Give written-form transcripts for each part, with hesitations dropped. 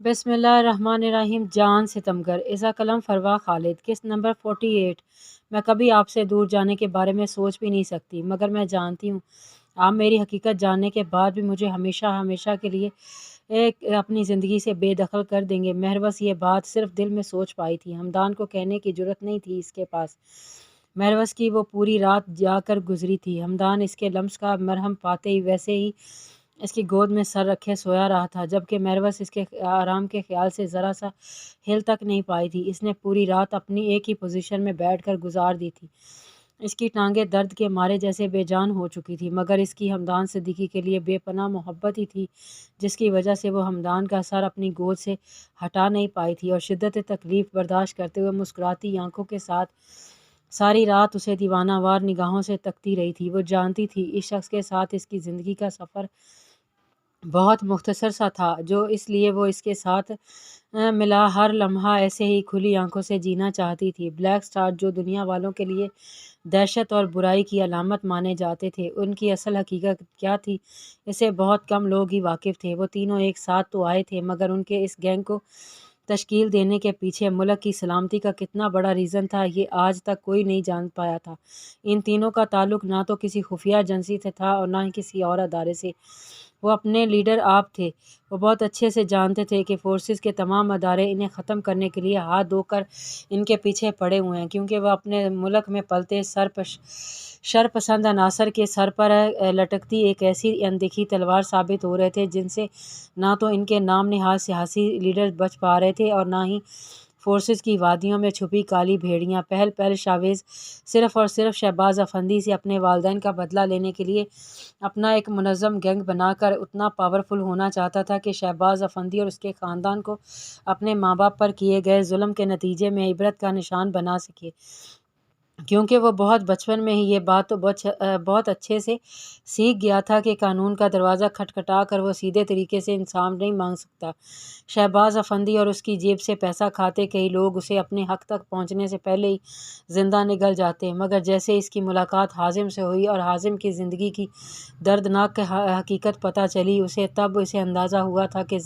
बिस्मिल्लाहिर्रहमानिर्रहीम। जान सितमगर। इज़ा कलम फरवा खालिद। किस्त नंबर 48। मैं कभी आपसे दूर जाने के बारे में सोच भी नहीं सकती, मगर मैं जानती हूँ आप मेरी हकीकत जानने के बाद भी मुझे हमेशा हमेशा के लिए अपनी ज़िंदगी से बेदखल कर देंगे। महरबस ये बात सिर्फ दिल में सोच पाई थी, हमदान को कहने की जुर्रत नहीं थी इसके पास। महरबस की वो पूरी रात जाकर गुजरी थी। हमदान इसके लम्स का मरहम पाते ही वैसे ही इसकी गोद में सर रखे सोया रहा था, जबकि महरबस इसके आराम के ख्याल से ज़रा सा हिल तक नहीं पाई थी। इसने पूरी रात अपनी एक ही पोजीशन में बैठकर गुजार दी थी। इसकी टांगें दर्द के मारे जैसे बेजान हो चुकी थी, मगर इसकी हमदान सिद्दीकी के लिए बेपनाह मोहब्बत ही थी जिसकी वजह से वो हमदान का सर अपनी गोद से हटा नहीं पाई थी और शिद्दत तकलीफ़ बर्दाश्त करते हुए मुस्कुराती आंखों के साथ सारी रात उसे दीवानावार निगाहों से तकती रही थी। वो जानती थी इस शख्स के साथ इसकी ज़िंदगी का सफ़र बहुत मुख्तसर सा था, जो इसलिए वो इसके साथ मिला हर लम्हा ऐसे ही खुली आंखों से जीना चाहती थी। ब्लैक स्टार जो दुनिया वालों के लिए दहशत और बुराई की अलामत माने जाते थे, उनकी असल हकीकत क्या थी इसे बहुत कम लोग ही वाकिफ़ थे। वो तीनों एक साथ तो आए थे, मगर उनके इस गैंग को तश्कील देने के पीछे मुल्क की सलामती का कितना बड़ा रीज़न था, ये आज तक कोई नहीं जान पाया था। इन तीनों का ताल्लुक ना तो किसी खुफिया एजेंसी से था और ना ही किसी और अदारे से। वो अपने लीडर आप थे। वो बहुत अच्छे से जानते थे कि फोर्सेस के तमाम अदारे इन्हें ख़त्म करने के लिए हाथ धोकर इनके पीछे पड़े हुए हैं, क्योंकि वह अपने मुल्क में पलते शरपसंद अनासर के सर पर लटकती एक ऐसी अनदेखी तलवार साबित हो रहे थे जिनसे ना तो इनके नाम नहाद सियासी लीडर बच पा रहे थे और ना ही फोर्सेस की वादियों में छुपी काली भेड़ियाँ। पहल पहल शावेज़ सिर्फ़ और सिर्फ शहबाज अफंदी से अपने वालिदैन का बदला लेने के लिए अपना एक मुनज़्ज़म गैंग बनाकर उतना पावरफुल होना चाहता था कि शहबाज अफंदी और उसके ख़ानदान को अपने माँ बाप पर किए गए जुल्म के नतीजे में इबरत का निशान बना सके, क्योंकि वो बहुत बचपन में ही ये बात तो बहुत अच्छे से सीख गया था कि कानून का दरवाज़ा खटखटा कर वो सीधे तरीके से इंसाफ नहीं मांग सकता। शहबाज अफंदी और उसकी जेब से पैसा खाते कई लोग उसे अपने हक तक पहुंचने से पहले ही ज़िंदा निगल जाते, मगर जैसे इसकी मुलाकात हाजिम से हुई और हाजिम की ज़िंदगी की दर्दनाक हकीकत पता चली, तब उसे अंदाज़ा हुआ था कि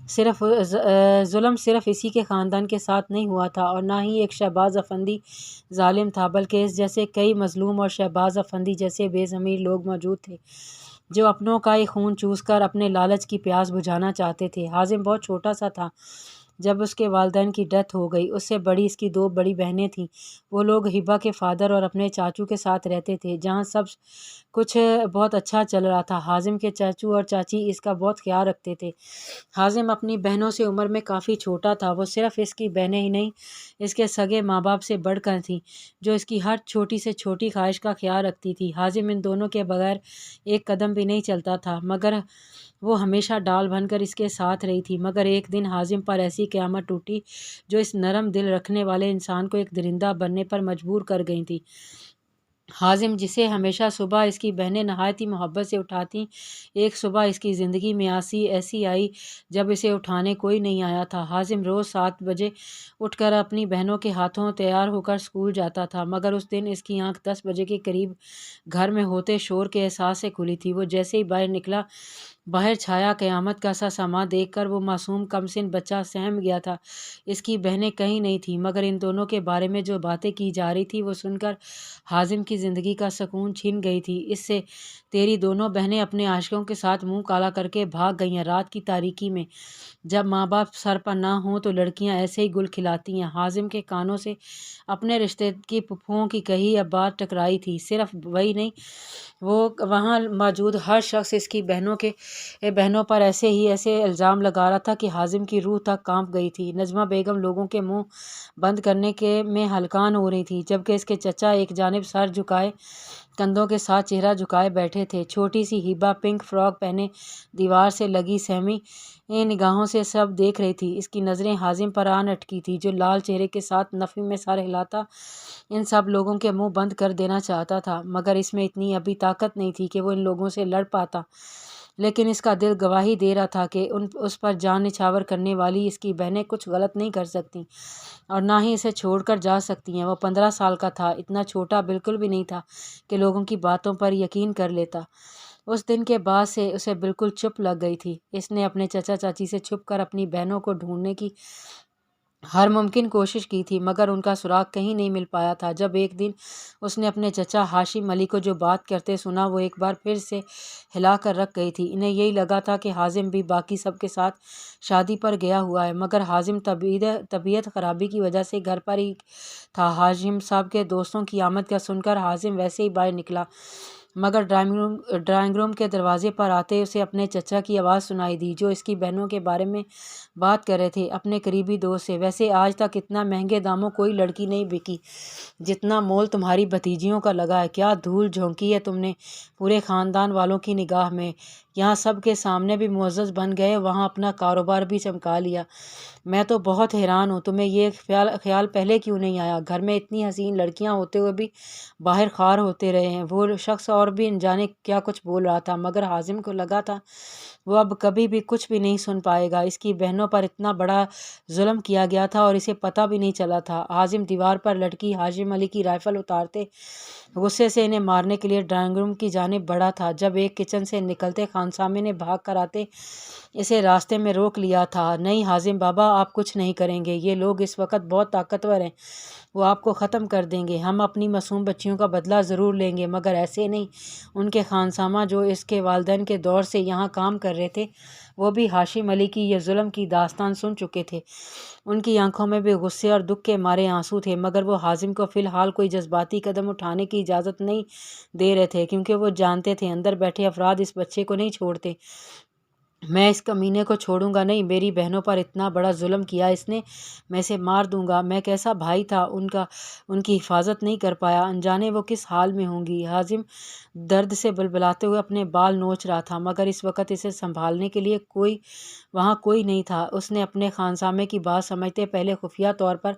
जुल्म सिर्फ इसी के ख़ानदान के साथ नहीं हुआ था और ना ही एक शहबाज अफंदी जालिम था, बल्कि इस जैसे कई मजलूम और शहबाज अफंदी जैसे बेज़मीर लोग मौजूद थे जो अपनों का ही खून चूस कर अपने लालच की प्यास बुझाना चाहते थे। हाजिम बहुत छोटा सा था जब उसके वालिदैन की डेथ हो गई। उससे बड़ी इसकी दो बड़ी बहनें थीं। वो लोग हिबा के फादर और अपने चाचू के साथ रहते थे, जहाँ सब कुछ बहुत अच्छा चल रहा था। हाजिम के चाचू और चाची इसका बहुत ख्याल रखते थे। हाजिम अपनी बहनों से उम्र में काफ़ी छोटा था। वो सिर्फ़ इसकी बहनें ही नहीं, इसके सगे माँ बाप से बढ़कर थीं, जो इसकी हर छोटी से छोटी ख्वाहिश का ख्याल रखती थी। हाजिम इन दोनों के बगैर एक कदम भी नहीं चलता था, मगर वो हमेशा डाल बनकर इसके साथ रही थी। मगर एक दिन हाजिम पर ऐसी क़यामत टूटी जो इस नरम दिल रखने वाले इंसान को एक दरिंदा बनने पर मजबूर कर गई थी। हाजिम, जिसे हमेशा सुबह इसकी बहनें नहायत ही मोहब्बत से उठाती, एक सुबह इसकी ज़िंदगी में ऐसी आई जब इसे उठाने कोई नहीं आया था। हाजिम रोज़ 7 बजे उठकर अपनी बहनों के हाथों तैयार होकर स्कूल जाता था, मगर उस दिन इसकी आंख 10 बजे के करीब घर में होते शोर के एहसास से खुली थी। वो जैसे ही बाहर निकला, बाहर छाया क़यामत का सा समा देखकर वो मासूम कमसिन बच्चा सहम गया था। इसकी बहनें कहीं नहीं थीं, मगर इन दोनों के बारे में जो बातें की जा रही थी वो सुनकर हाजिम की ज़िंदगी का सुकून छिन गई थी। इससे तेरी दोनों बहनें अपने आशिकों के साथ मुंह काला करके भाग गई हैं। रात की तारीकी में जब माँ बाप सर पर ना हों तो लड़कियां ऐसे ही गुल खिलाती हैं। हाजिम के कानों से अपने रिश्ते की फूफुओं की कही अब बात टकराई थी। सिर्फ वही नहीं, वो वहाँ मौजूद हर शख्स इसकी बहनों पर ऐसे इल्ज़ाम लगा रहा था कि हाजिम की रूह तक कांप गई थी। नजमा बेगम लोगों के मुंह बंद करने के में हलकान हो रही थी, जबकि इसके चचा एक जानिब सर झुकाए कंधों के साथ चेहरा झुकाए बैठे थे। छोटी सी हिबा पिंक फ्रॉक पहने दीवार से लगी सहमी निगाहों से सब देख रही थी। इसकी नज़रें हाजिम पर आन अटकी थी, जो लाल चेहरे के साथ नफ़ी में सर हिलाता इन सब लोगों के मुंह बंद कर देना चाहता था, मगर इसमें इतनी अभी ताकत नहीं थी कि वो इन लोगों से लड़ पाता। लेकिन इसका दिल गवाही दे रहा था कि उस पर जान निछावर करने वाली इसकी बहनें कुछ गलत नहीं कर सकती और ना ही इसे छोड़कर जा सकती हैं। वो 15 साल का था, इतना छोटा बिल्कुल भी नहीं था कि लोगों की बातों पर यकीन कर लेता। उस दिन के बाद से उसे बिल्कुल चुप लग गई थी। इसने अपने चचा चाची से छुप कर अपनी बहनों को ढूंढने की हर मुमकिन कोशिश की थी, मगर उनका सुराग कहीं नहीं मिल पाया था। जब एक दिन उसने अपने चचा हाशिम अली को जो बात करते सुना, वो एक बार फिर से हिला कर रख गई थी। इन्हें यही लगा था कि हाजिम भी बाकी सब के साथ शादी पर गया हुआ है, मगर हाजिम तबीयत खराबी की वजह से घर पर ही था। हाशिम साहब के दोस्तों की आमद का सुनकर हाजिम वैसे ही बाहर निकला, मगर ड्राइंग रूम के दरवाजे पर आते उसे अपने चचा की आवाज़ सुनाई दी, जो इसकी बहनों के बारे में बात कर रहे थे अपने करीबी दोस्त से। वैसे आज तक इतना महंगे दामों कोई लड़की नहीं बिकी जितना मोल तुम्हारी भतीजियों का लगा है। क्या धूल झोंकी है तुमने पूरे ख़ानदान वालों की निगाह में। यहाँ सब के सामने भी मुअज़्ज़ज़ बन गए, वहाँ अपना कारोबार भी चमका लिया। मैं तो बहुत हैरान हूँ, तुम्हें ये ख्याल पहले क्यों नहीं आया। घर में इतनी हसीन लड़कियाँ होते हुए भी बाहर खार होते रहे हैं। वो शख्स और भी अनजाने क्या कुछ बोल रहा था, मगर हाजिम को लगा था वो अब कभी भी कुछ भी नहीं सुन पाएगा। इसकी बहनों पर इतना बड़ा जुल्म किया गया था और इसे पता भी नहीं चला था। हाजिम दीवार पर लटकी हाशिम अली की राइफल उतारते गुस्से से इन्हें मारने के लिए ड्राइंग रूम की जानिब बढ़ा था, जब एक किचन से निकलते खानसामे ने भाग कर आते इसे रास्ते में रोक लिया था। नहीं हाजिम बाबा, आप कुछ नहीं करेंगे। ये लोग इस वक्त बहुत ताकतवर हैं, वो आपको ख़त्म कर देंगे। हम अपनी मासूम बच्चियों का बदला ज़रूर लेंगे, मगर ऐसे नहीं। उनके खानसामा जो इसके वालिदैन के दौर से यहाँ काम कर रहे थे, वो भी हाशिम अली की ये जुल्म की दास्तान सुन चुके थे। उनकी आंखों में भी गुस्से और दुख के मारे आंसू थे, मगर वो हाजिम को फ़िलहाल कोई जज्बाती कदम उठाने की इजाज़त नहीं दे रहे थे, क्योंकि वो जानते थे अंदर बैठे अफराद इस बच्चे को नहीं छोड़ते। मैं इस कमीने को छोड़ूंगा नहीं। मेरी बहनों पर इतना बड़ा जुल्म किया इसने, मैं इसे मार दूंगा। मैं कैसा भाई था उनका, उनकी हिफाजत नहीं कर पाया। अनजाने वो किस हाल में होंगी। हाजिम दर्द से बलबलाते हुए अपने बाल नोच रहा था, मगर इस वक्त इसे संभालने के लिए वहाँ कोई नहीं था। उसने अपने खानसामे की बात समझते पहले खुफिया तौर पर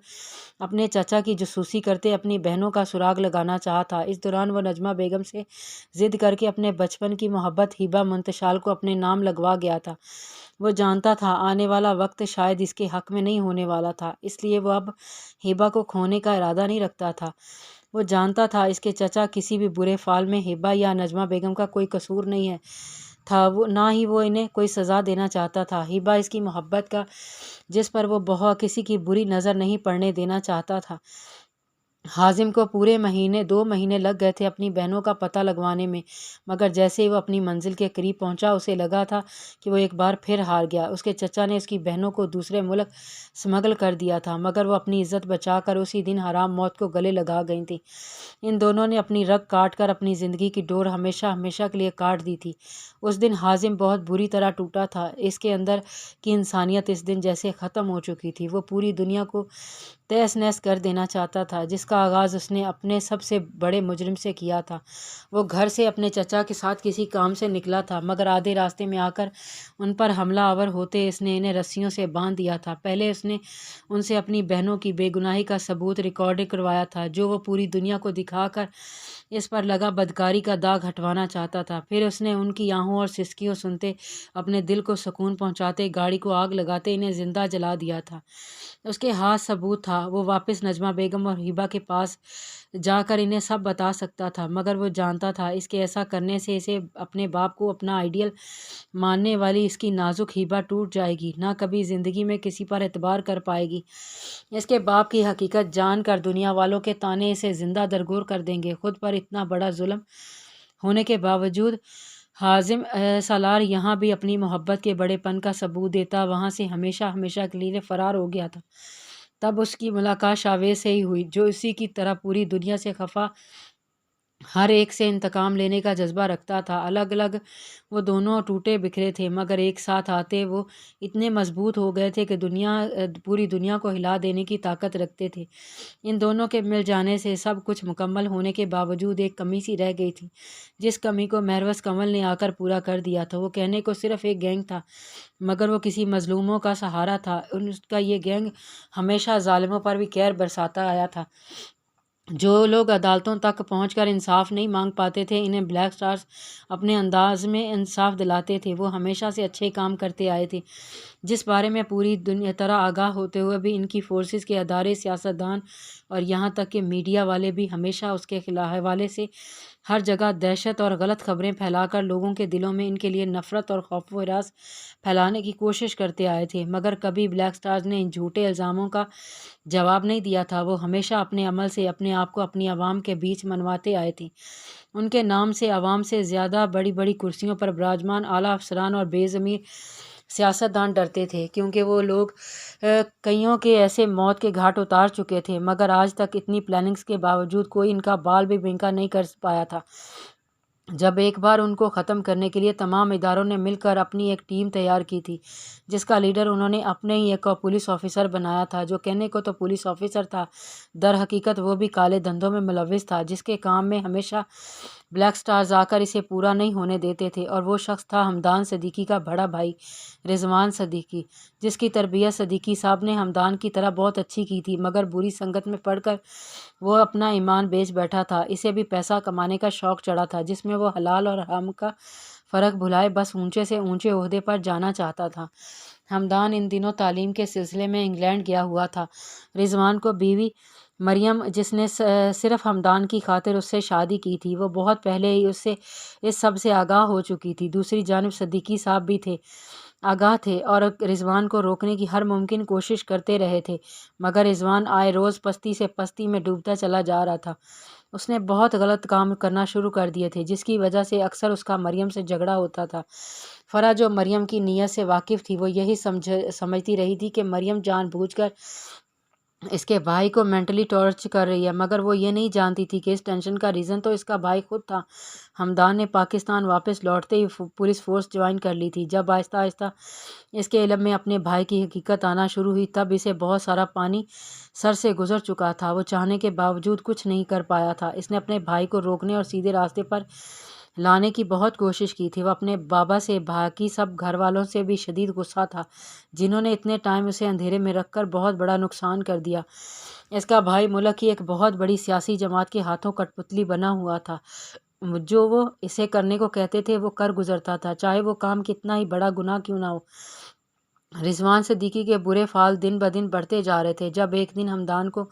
अपने चाचा की जासूसी करते अपनी बहनों का सुराग लगाना चाहा था। इस दौरान वो नजमा बेगम से ज़िद करके अपने बचपन की मोहब्बत हिबा मुंतशाल को अपने नाम लगवा गया था। वो जानता था आने वाला वक्त शायद इसके हक में नहीं होने वाला था, इसलिए वो अब हिबा को खोने का इरादा नहीं रखता था। वो जानता था इसके चचा किसी भी बुरे फाल में हिबा या नजमा बेगम का कोई कसूर नहीं है था, वो ना ही वो इन्हें कोई सज़ा देना चाहता था। हिबा इसकी मोहब्बत का जिस पर वो बहुत किसी की बुरी नज़र नहीं पड़ने देना चाहता था। हाजिम को पूरे 2 महीने लग गए थे अपनी बहनों का पता लगवाने में, मगर जैसे ही वो अपनी मंजिल के करीब पहुंचा उसे लगा था कि वो एक बार फिर हार गया। उसके चचा ने उसकी बहनों को दूसरे मुल्क स्मगल कर दिया था, मगर वो अपनी इज्जत बचाकर उसी दिन हराम मौत को गले लगा गई थी। इन दोनों ने अपनी रग काट कर अपनी ज़िंदगी की डोर हमेशा हमेशा के लिए काट दी थी। उस दिन हाजिम बहुत बुरी तरह टूटा था। इसके अंदर की इंसानियत इस दिन जैसे ख़त्म हो चुकी थी। वो पूरी दुनिया को तहस नहस कर देना चाहता था, जिसका आगाज़ उसने अपने सबसे बड़े मुजरिम से किया था। वो घर से अपने चचा के साथ किसी काम से निकला था, मगर आधे रास्ते में आकर उन पर हमला आवर होते इसने इन्हें रस्सियों से बांध दिया था। पहले उसने उनसे अपनी बहनों की बेगुनाही का सबूत रिकॉर्ड करवाया था, जो वो पूरी दुनिया को दिखाकर इस पर लगा बदकारी का दाग हटवाना चाहता था। फिर उसने उनकी आहों और सिसकियों सुनते अपने दिल को सुकून पहुंचाते गाड़ी को आग लगाते इन्हें जिंदा जला दिया था। उसके हाथ सबूत था। वो वापस नजमा बेगम और हिबा के पास जाकर इन्हें सब बता सकता था, मगर वो जानता था इसके ऐसा करने से इसे अपने बाप को अपना आइडियल मानने वाली इसकी नाजुक हिबा टूट जाएगी, ना कभी ज़िंदगी में किसी पर एतबार कर पाएगी। इसके बाप की हकीकत जान कर दुनिया वालों के ताने इसे ज़िंदा दरगोर कर देंगे। खुद पर इतना बड़ा जुल्म होने के बावजूद हाजिम सालार यहाँ भी अपनी मोहब्बत के बड़ेपन का सबूत देता वहाँ से हमेशा हमेशा के लिए फरार हो गया था। तब उसकी मुलाकात शावेज से ही हुई, जो इसी की तरह पूरी दुनिया से खफा, हर एक से इंतकाम लेने का जज्बा रखता था। अलग अलग वो दोनों टूटे बिखरे थे, मगर एक साथ आते वो इतने मजबूत हो गए थे कि पूरी दुनिया को हिला देने की ताकत रखते थे। इन दोनों के मिल जाने से सब कुछ मुकम्मल होने के बावजूद एक कमी सी रह गई थी, जिस कमी को महरवस कमल ने आकर पूरा कर दिया था। वो कहने को सिर्फ एक गैंग था, मगर वो किसी मजलूमों का सहारा था। उसका ये गैंग हमेशा जालिमों पर भी कहर बरसाता आया था। जो लोग अदालतों तक पहुंचकर इंसाफ नहीं मांग पाते थे, इन्हें ब्लैक स्टार्स अपने अंदाज में इंसाफ दिलाते थे। वो हमेशा से अच्छे काम करते आए थे, جس بارے میں پوری دنیا طرح آگاہ ہوتے ہوئے بھی ان کی فورسز کے ادارے، سیاستدان اور یہاں تک کہ میڈیا والے بھی ہمیشہ اس کے حوالے سے ہر جگہ دہشت اور غلط خبریں پھیلا کر لوگوں کے دلوں میں ان کے لیے نفرت اور خوف و ہراس پھیلانے کی کوشش کرتے آئے تھے، مگر کبھی بلیک سٹارز نے ان جھوٹے الزاموں کا جواب نہیں دیا تھا۔ وہ ہمیشہ اپنے عمل سے اپنے آپ کو اپنی عوام کے بیچ منواتے آئے تھے۔ ان کے نام سے عوام سے زیادہ بڑی بڑی کرسیوں پر براجمان اعلیٰ افسران اور بے ضمیر سیاستدان ڈرتے تھے، کیونکہ وہ لوگ کئیوں کے ایسے موت کے گھاٹ اتار چکے تھے، مگر آج تک اتنی پلاننگز کے باوجود کوئی ان کا بال بھی بنکا نہیں کر پایا تھا۔ جب ایک بار ان کو ختم کرنے کے لیے تمام اداروں نے مل کر اپنی ایک ٹیم تیار کی تھی، جس کا لیڈر انہوں نے اپنے ہی ایک پولیس آفیسر بنایا تھا، جو کہنے کو تو پولیس آفیسر تھا، در حقیقت وہ بھی کالے دھندوں میں ملوث تھا، جس کے کام میں ہمیشہ بلیک سٹارز آ کر اسے پورا نہیں ہونے دیتے تھے، اور وہ شخص تھا ہمدان صدیقی کا بڑا بھائی رضوان صدیقی، جس کی تربیت صدیقی صاحب نے ہمدان کی طرح بہت اچھی کی تھی، مگر بری سنگت میں پڑھ کر وہ اپنا ایمان بیچ بیٹھا تھا۔ اسے بھی پیسہ کمانے کا شوق چڑھا تھا، جس میں وہ حلال اور حرام کا فرق بھلائے بس اونچے سے اونچے عہدے پر جانا چاہتا تھا۔ ہمدان ان دنوں تعلیم کے سلسلے میں انگلینڈ گیا ہوا تھا۔ رضوان کو بیوی مریم، جس نے صرف ہمدان کی خاطر اس سے شادی کی تھی، وہ بہت پہلے ہی اس سے اس سب سے آگاہ ہو چکی تھی۔ دوسری جانب صدیقی صاحب بھی آگاہ تھے اور رضوان کو روکنے کی ہر ممکن کوشش کرتے رہے تھے، مگر رضوان آئے روز پستی سے پستی میں ڈوبتا چلا جا رہا تھا۔ اس نے بہت غلط کام کرنا شروع کر دیے تھے، جس کی وجہ سے اکثر اس کا مریم سے جھگڑا ہوتا تھا۔ فرح، جو مریم کی نیت سے واقف تھی، وہ یہی سمجھتی رہی تھی کہ مریم جان بوجھ کر اس کے بھائی کو مینٹلی ٹارچ کر رہی ہے، مگر وہ یہ نہیں جانتی تھی کہ اس ٹینشن کا ریزن تو اس کا بھائی خود تھا۔ ہمدان نے پاکستان واپس لوٹتے ہی پولیس فورس جوائن کر لی تھی۔ جب آہستہ آہستہ اس کے علم میں اپنے بھائی کی حقیقت آنا شروع ہوئی، تب اسے بہت سارا پانی سر سے گزر چکا تھا۔ وہ چاہنے کے باوجود کچھ نہیں کر پایا تھا۔ اس نے اپنے بھائی کو روکنے اور سیدھے راستے پر لانے کی بہت کوشش کی تھی۔ وہ اپنے بابا سے، باقی سب گھر والوں سے بھی شدید غصہ تھا، جنہوں نے اتنے ٹائم اسے اندھیرے میں رکھ کر بہت بڑا نقصان کر دیا۔ اس کا بھائی ملک کی ایک بہت بڑی سیاسی جماعت کے ہاتھوں کٹ پتلی بنا ہوا تھا۔ جو وہ اسے کرنے کو کہتے تھے وہ کر گزرتا تھا، چاہے وہ کام کتنا ہی بڑا گناہ کیوں نہ ہو۔ رضوان صدیقی کے برے فعال دن بدن بڑھتے جا رہے تھے، جب ایک دن ہمدان کو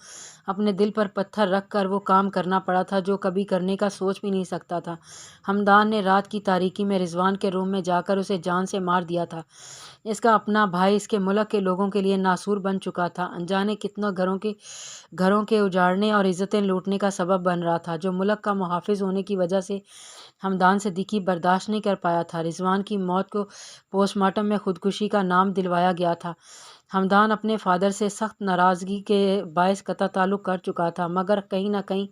اپنے دل پر پتھر رکھ کر وہ کام کرنا پڑا تھا جو کبھی کرنے کا سوچ بھی نہیں سکتا تھا۔ ہمدان نے رات کی تاریکی میں رضوان کے روم میں جا کر اسے جان سے مار دیا تھا۔ اس کا اپنا بھائی اس کے ملک کے لوگوں کے لیے ناسور بن چکا تھا، انجانے کتنوں گھروں کے اجاڑنے اور عزتیں لوٹنے کا سبب بن رہا تھا، جو ملک کا محافظ ہونے کی وجہ سے ہمدان صدیقی برداشت نہیں کر پایا تھا۔ رضوان کی موت کو پوسٹ مارٹم میں خودکشی کا نام دلوایا گیا تھا۔ ہمدان اپنے فادر سے سخت ناراضگی کے باعث قطع تعلق کر چکا تھا، مگر کہیں نہ کہیں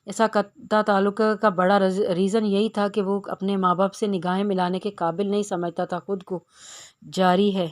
ایسا قطع تعلق کا بڑا ریزن یہی تھا کہ وہ اپنے ماں باپ سے نگاہیں ملانے کے قابل نہیں سمجھتا تھا خود کو۔ جاری ہے۔